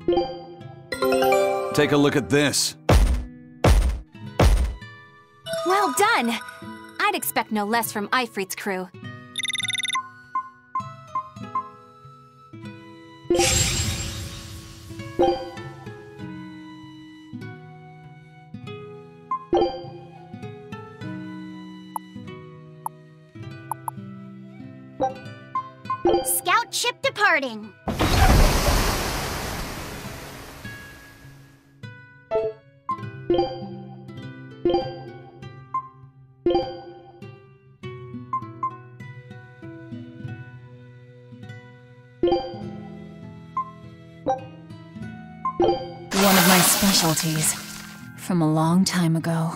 Take a look at this. Well done! I'd expect no less from Ifrit's crew. Scout ship departing. One of my specialties from a long time ago.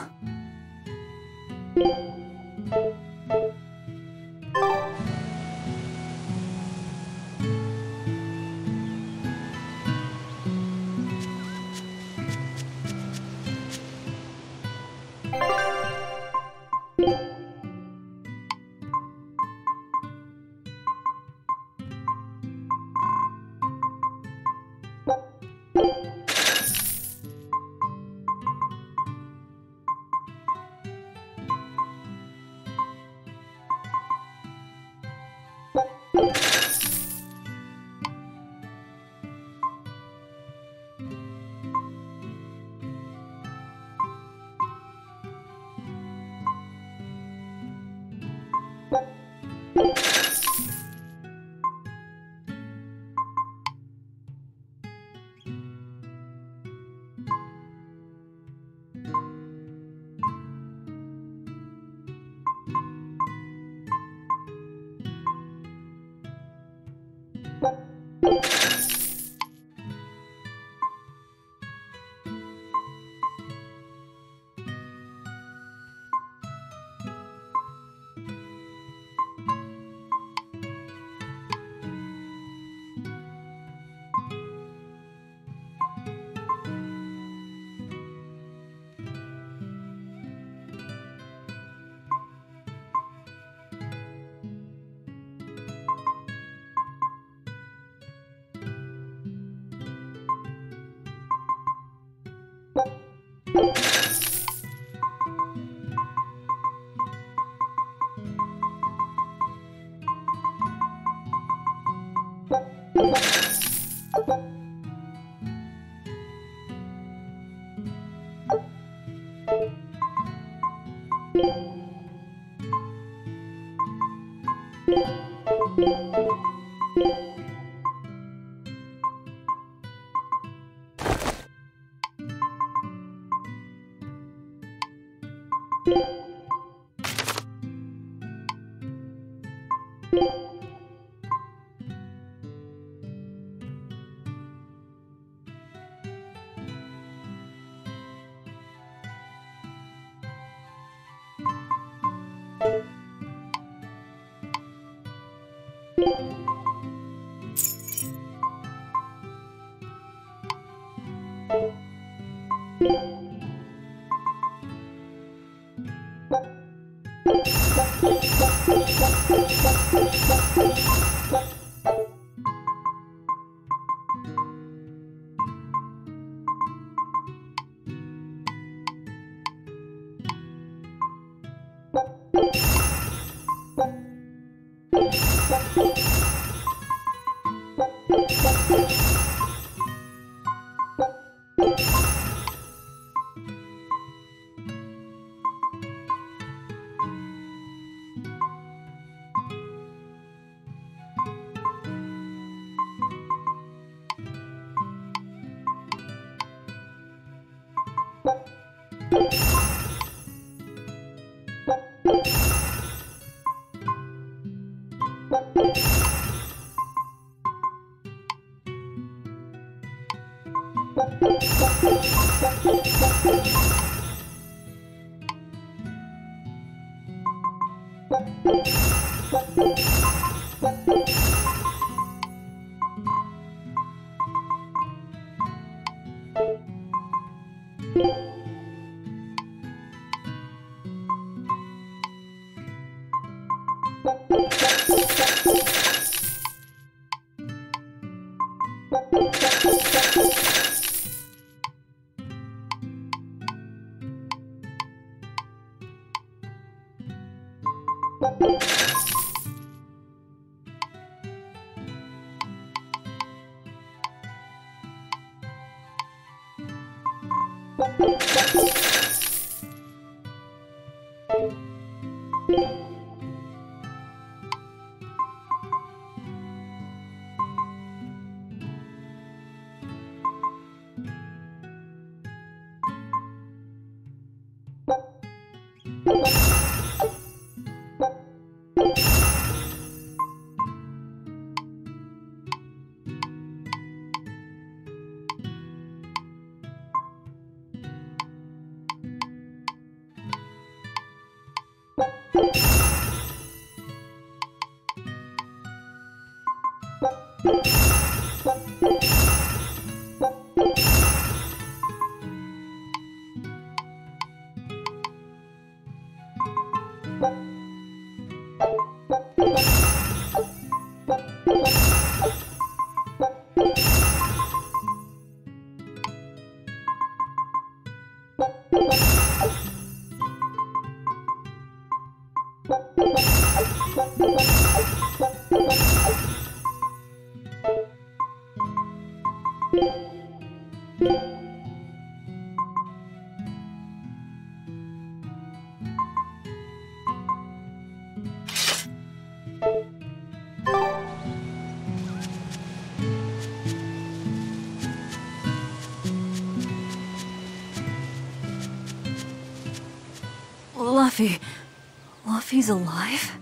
Luffy's alive?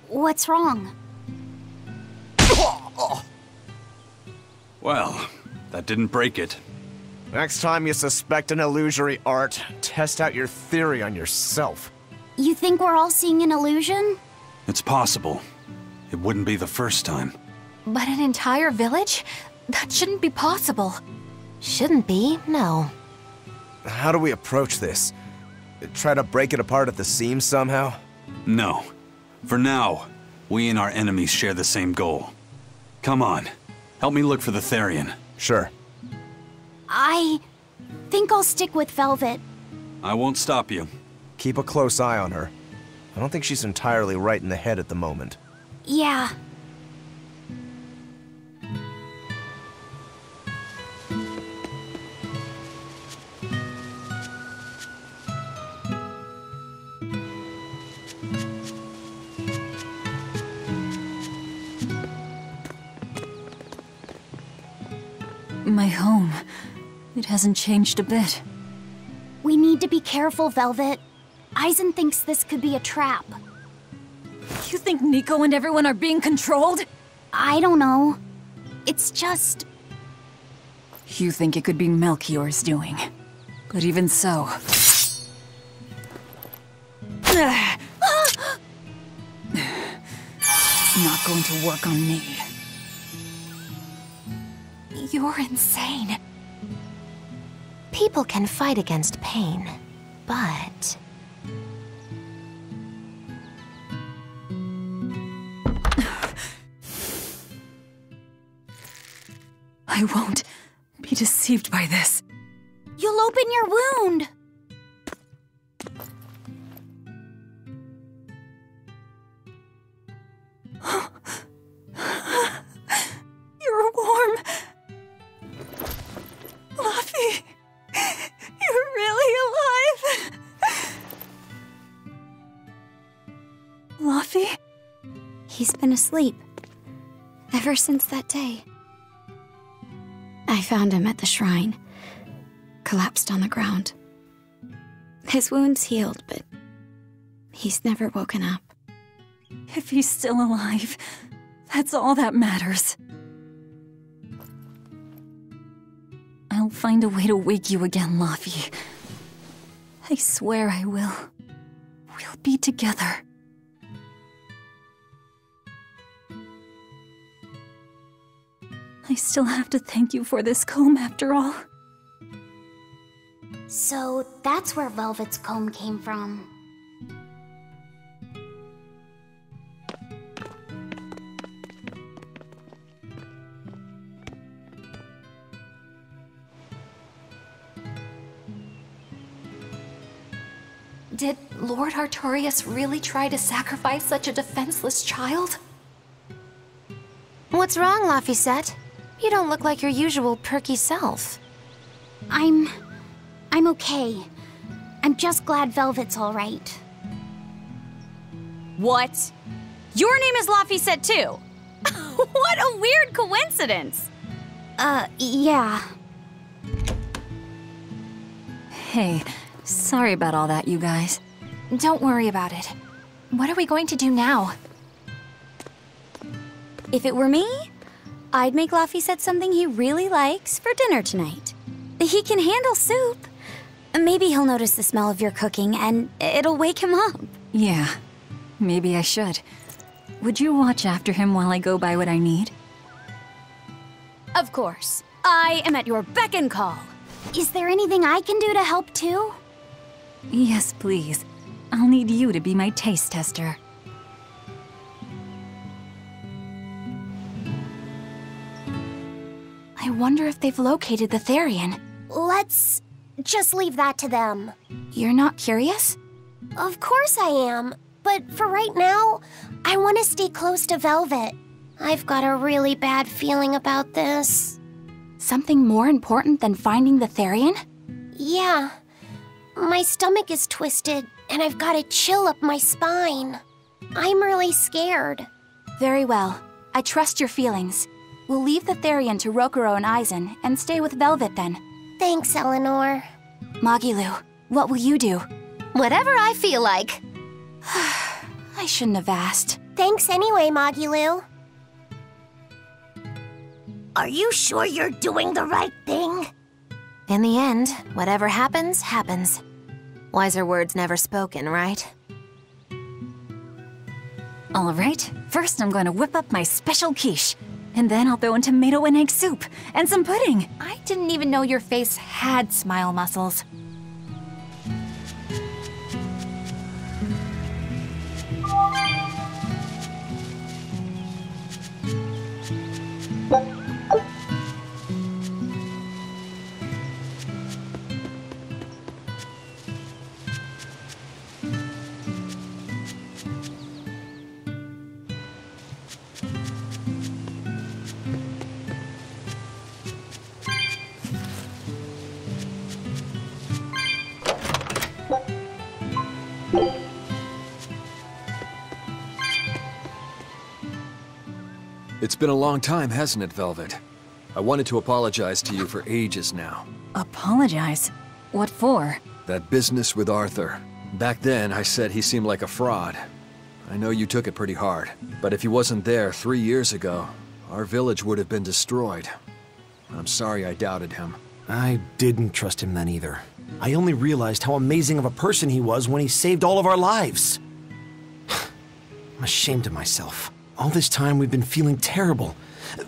What's wrong? Well, that didn't break it. Next time you suspect an illusory art, test out your theory on yourself. You think we're all seeing an illusion? It's possible. It wouldn't be the first time. But an entire village? That shouldn't be possible. Shouldn't be, no. How do we approach this? Try to break it apart at the seams somehow? No. For now, we and our enemies share the same goal. Come on. Help me look for the Therian. Sure. I think I'll stick with Velvet. I won't stop you. Keep a close eye on her. I don't think she's entirely right in the head at the moment. Yeah. My home. It hasn't changed a bit. We need to be careful, Velvet. Aizen thinks this could be a trap. You think Nico and everyone are being controlled? I don't know. It's just... You think it could be Melchior's doing. But even so... It's not going to work on me. You're insane. People can fight against pain, but... I won't be deceived by this. You'll open your wound! You're warm. Luffy, you're really alive. Luffy? He's been asleep. Ever since that day. I found him at the shrine. Collapsed on the ground. His wounds healed, but he's never woken up. If he's still alive, that's all that matters. I'll find a way to wake you again, Luffy. I swear I will. We'll be together. I still have to thank you for this comb after all. So that's where Velvet's comb came from. Did Lord Artorias really try to sacrifice such a defenseless child? What's wrong, Laphicet? You don't look like your usual perky self. I'm okay. I'm just glad Velvet's all right. What? Your name is Laphicet too? What a weird coincidence! Yeah. Hey, sorry about all that, you guys. Don't worry about it. What are we going to do now? If it were me, I'd make Laphicet something he really likes for dinner tonight. He can handle soup. Maybe he'll notice the smell of your cooking and it'll wake him up. Yeah, maybe I should. Would you watch after him while I go buy what I need? Of course. I am at your beck and call. Is there anything I can do to help too? Yes, please. I'll need you to be my taste tester. I wonder if they've located the Therian. Let's just leave that to them. You're not curious? Of course I am. But for right now, I want to stay close to Velvet. I've got a really bad feeling about this. Something more important than finding the Therian? Yeah. My stomach is twisted, and I've got a chill up my spine. I'm really scared. Very well. I trust your feelings. We'll leave the Therian to Rokurou and Aizen, and stay with Velvet then. Thanks, Eleanor. Magilu, what will you do? Whatever I feel like. I shouldn't have asked. Thanks anyway, Magilu. Are you sure you're doing the right thing? In the end, whatever happens, happens. Wiser words never spoken, right? All right, first I'm going to whip up my special quiche. And then I'll throw in tomato and egg soup, and some pudding. I didn't even know your face had smile muscles. It's been a long time, hasn't it, Velvet? I wanted to apologize to you for ages now. Apologize? What for? That business with Arthur. Back then, I said he seemed like a fraud. I know you took it pretty hard, but if he wasn't there 3 years ago, our village would have been destroyed. I'm sorry I doubted him. I didn't trust him then either. I only realized how amazing of a person he was when he saved all of our lives. I'm ashamed of myself. All this time we've been feeling terrible,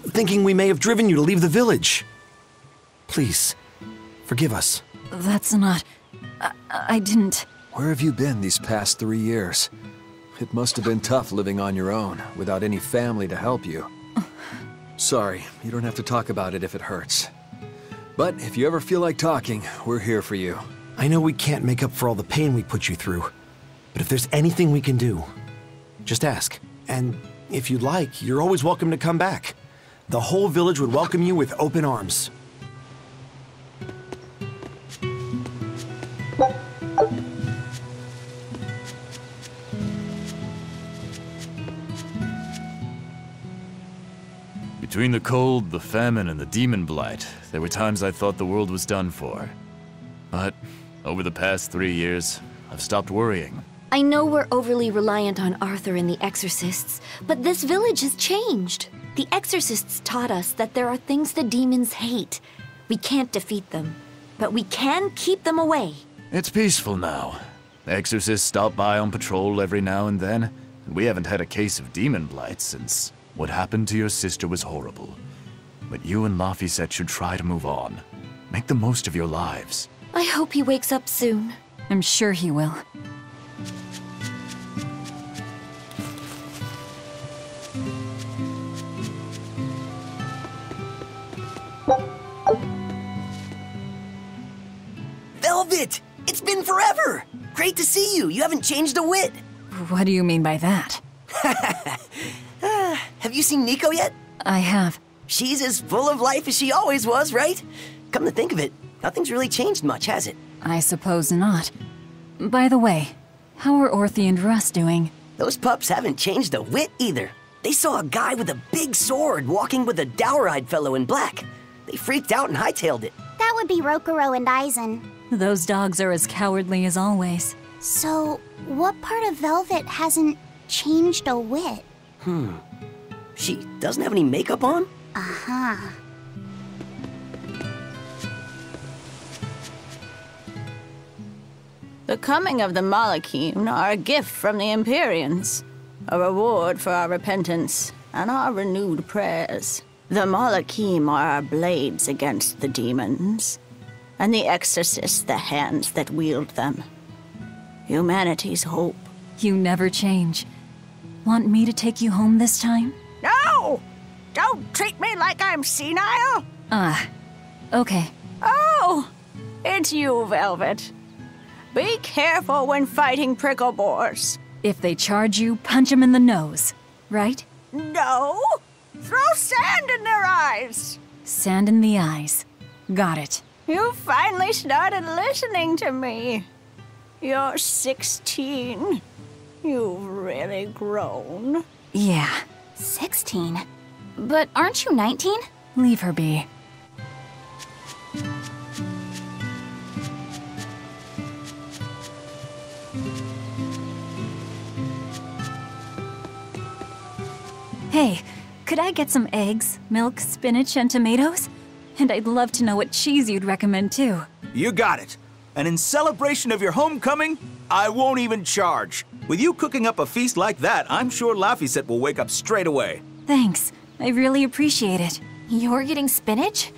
thinking we may have driven you to leave the village. Please, forgive us. That's not... I didn't... Where have you been these past 3 years? It must have been tough living on your own, without any family to help you. Sorry, you don't have to talk about it if it hurts. But if you ever feel like talking, we're here for you. I know we can't make up for all the pain we put you through, but if there's anything we can do, just ask. And if you'd like, you're always welcome to come back. The whole village would welcome you with open arms. Between the cold, the famine, and the demon blight, there were times I thought the world was done for. But over the past 3 years, I've stopped worrying. I know we're overly reliant on Arthur and the Exorcists, but this village has changed. The Exorcists taught us that there are things the demons hate. We can't defeat them, but we can keep them away. It's peaceful now. Exorcists stop by on patrol every now and then, and we haven't had a case of demon blight since what happened to your sister was horrible. But you and Laphicet should try to move on. Make the most of your lives. I hope he wakes up soon. I'm sure he will. Velvet! It's been forever! Great to see you. You haven't changed a whit. What do you mean by that? Have you seen Nico yet? I have. She's as full of life as she always was, right? Come to think of it, nothing's really changed much, has it? I suppose not. By the way, how are Orthy and Russ doing? Those pups haven't changed a whit either. They saw a guy with a big sword walking with a dour-eyed fellow in black. They freaked out and hightailed it. That would be Rokuro and Aizen. Those dogs are as cowardly as always. So, what part of Velvet hasn't changed a whit? She doesn't have any makeup on? Uh-huh. The coming of the Malakim are a gift from the Empyreans, a reward for our repentance and our renewed prayers. The Malakim are our blades against the demons, and the exorcists the hands that wield them. Humanity's hope. You never change. Want me to take you home this time? No! Don't treat me like I'm senile! Okay. Oh! It's you, Velvet. Be careful when fighting prickle boars. If they charge you, punch them in the nose, right? No! Throw sand in their eyes! Sand in the eyes. Got it. You finally started listening to me. You're 16. You've really grown. Yeah. 16? But aren't you 19? Leave her be. Hey, could I get some eggs, milk, spinach, and tomatoes? And I'd love to know what cheese you'd recommend too. You got it. And in celebration of your homecoming, I won't even charge. With you cooking up a feast like that, I'm sure Laphicet will wake up straight away. Thanks. I really appreciate it. You're getting spinach?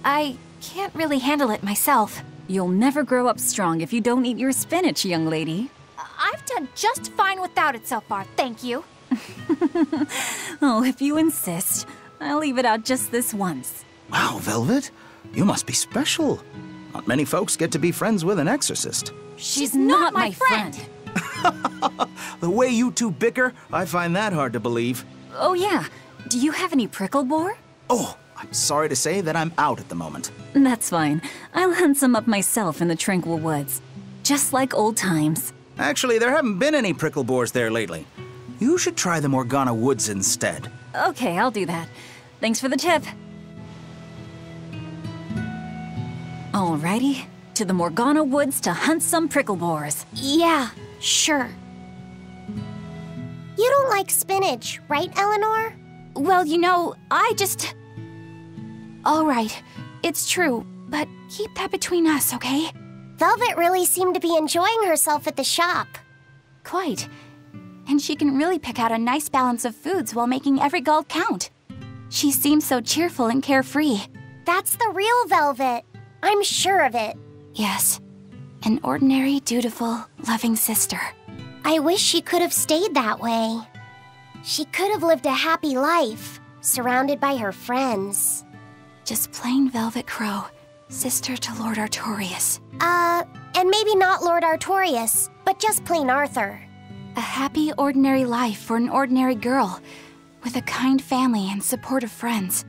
I can't really handle it myself. You'll never grow up strong if you don't eat your spinach, young lady. I've done just fine without it so far, thank you. Oh, if you insist. I'll leave it out just this once. Wow, Velvet. You must be special. Not many folks get to be friends with an exorcist. She's not my friend. The way you two bicker, I find that hard to believe. Oh yeah, do you have any prickle boar? Oh, I'm sorry to say that I'm out at the moment. That's fine. I'll hunt some up myself in the tranquil woods. Just like old times. Actually, there haven't been any prickle boars there lately. You should try the Morgana Woods instead. Okay, I'll do that. Thanks for the tip. Alrighty, to the Morgana Woods to hunt some prickle boars. Yeah, sure. You don't like spinach, right, Eleanor? Well, you know, I just... All right, it's true, but keep that between us, okay? Velvet really seemed to be enjoying herself at the shop. Quite. And she can really pick out a nice balance of foods while making every gulp count. She seems so cheerful and carefree. That's the real Velvet. I'm sure of it. Yes. An ordinary, dutiful, loving sister. I wish she could have stayed that way. She could have lived a happy life, surrounded by her friends. Just plain Velvet Crow, sister to Lord Artorias. And maybe not Lord Artorias, but just plain Arthur. A happy, ordinary life for an ordinary girl, with a kind family and supportive friends.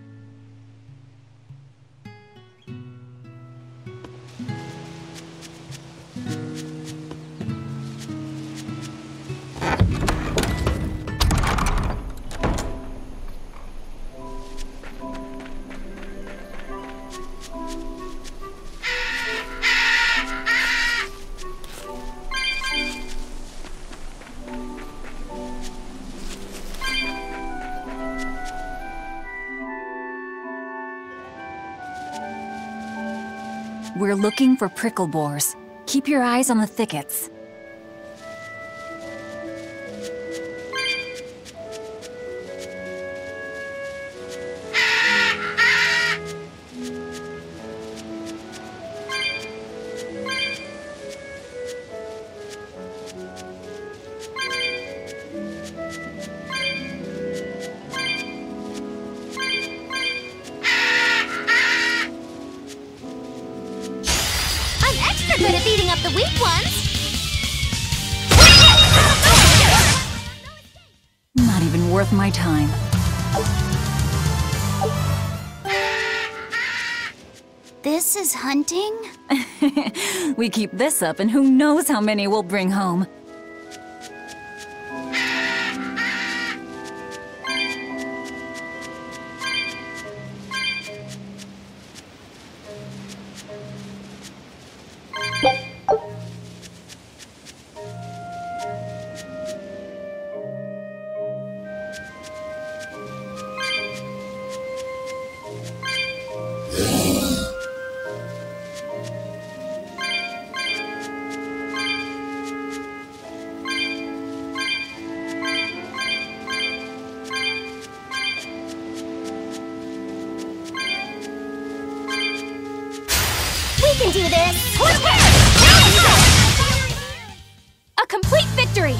We're looking for prickle boars. Keep your eyes on the thickets. Good at beating up the weak ones. Not even worth my time. This is hunting? We keep this up and who knows how many we'll bring home. We can do this! A complete victory!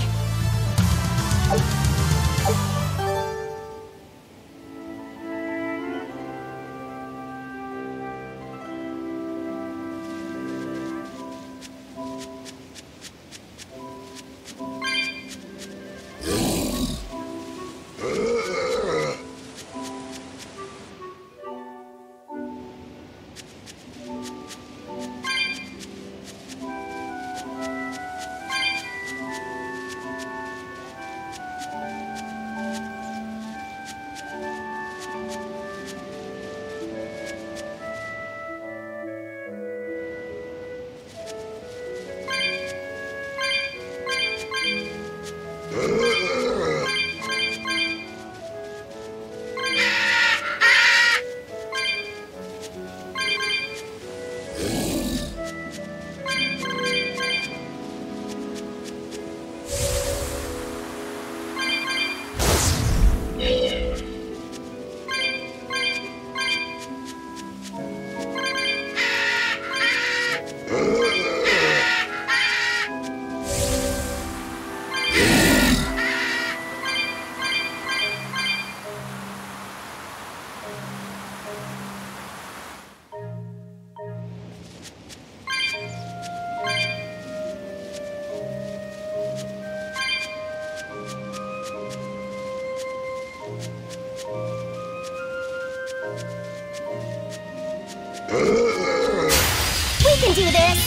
We can do this!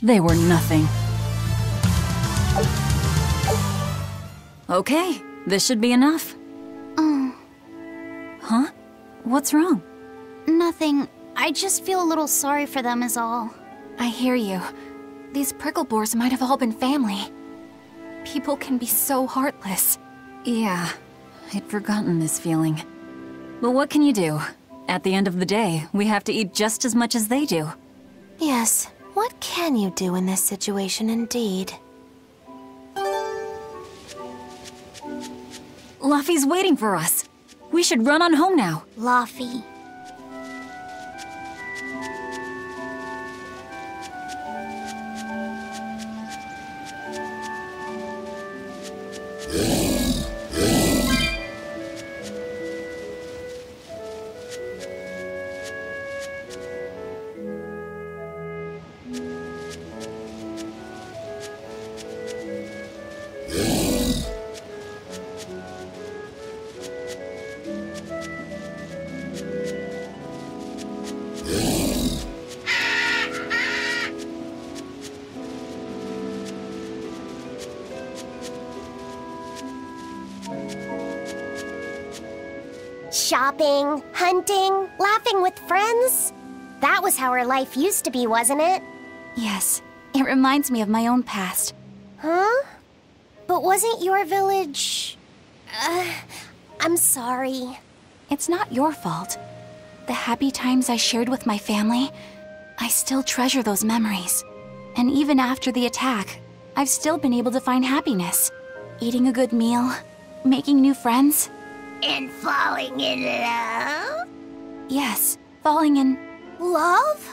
They were nothing. Okay, this should be enough. Oh. Huh? What's wrong? Nothing. I just feel a little sorry for them is all. I hear you. These prickle boars might have all been family. People can be so heartless. Yeah, I'd forgotten this feeling. But what can you do? At the end of the day, we have to eat just as much as they do. Yes, what can you do in this situation indeed? Laffy's waiting for us. We should run on home now. Laffy. Shopping, hunting, laughing with friends. That was how our life used to be, wasn't it? Yes, it reminds me of my own past. Huh? But wasn't your village... I'm sorry. It's not your fault. The happy times I shared with my family, I still treasure those memories. And even after the attack, I've still been able to find happiness. Eating a good meal, making new friends. And falling in love? Yes, falling in... Love?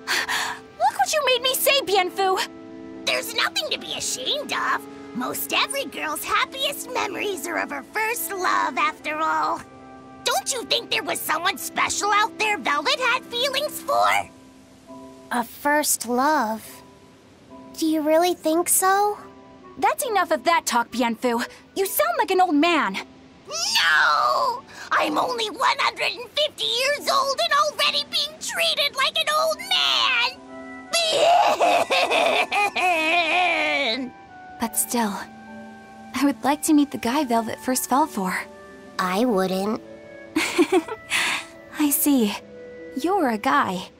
Look what you made me say, Bienfu! There's nothing to be ashamed of. Most every girl's happiest memories are of her first love, after all. Don't you think there was someone special out there Velvet had feelings for? A first love? Do you really think so? That's enough of that talk, Bienfu. You sound like an old man. No! I I'm only 150 years old and already being treated like an old man! But still, I would like to meet the guy Velvet first fell for. I wouldn't. I see. You're a guy.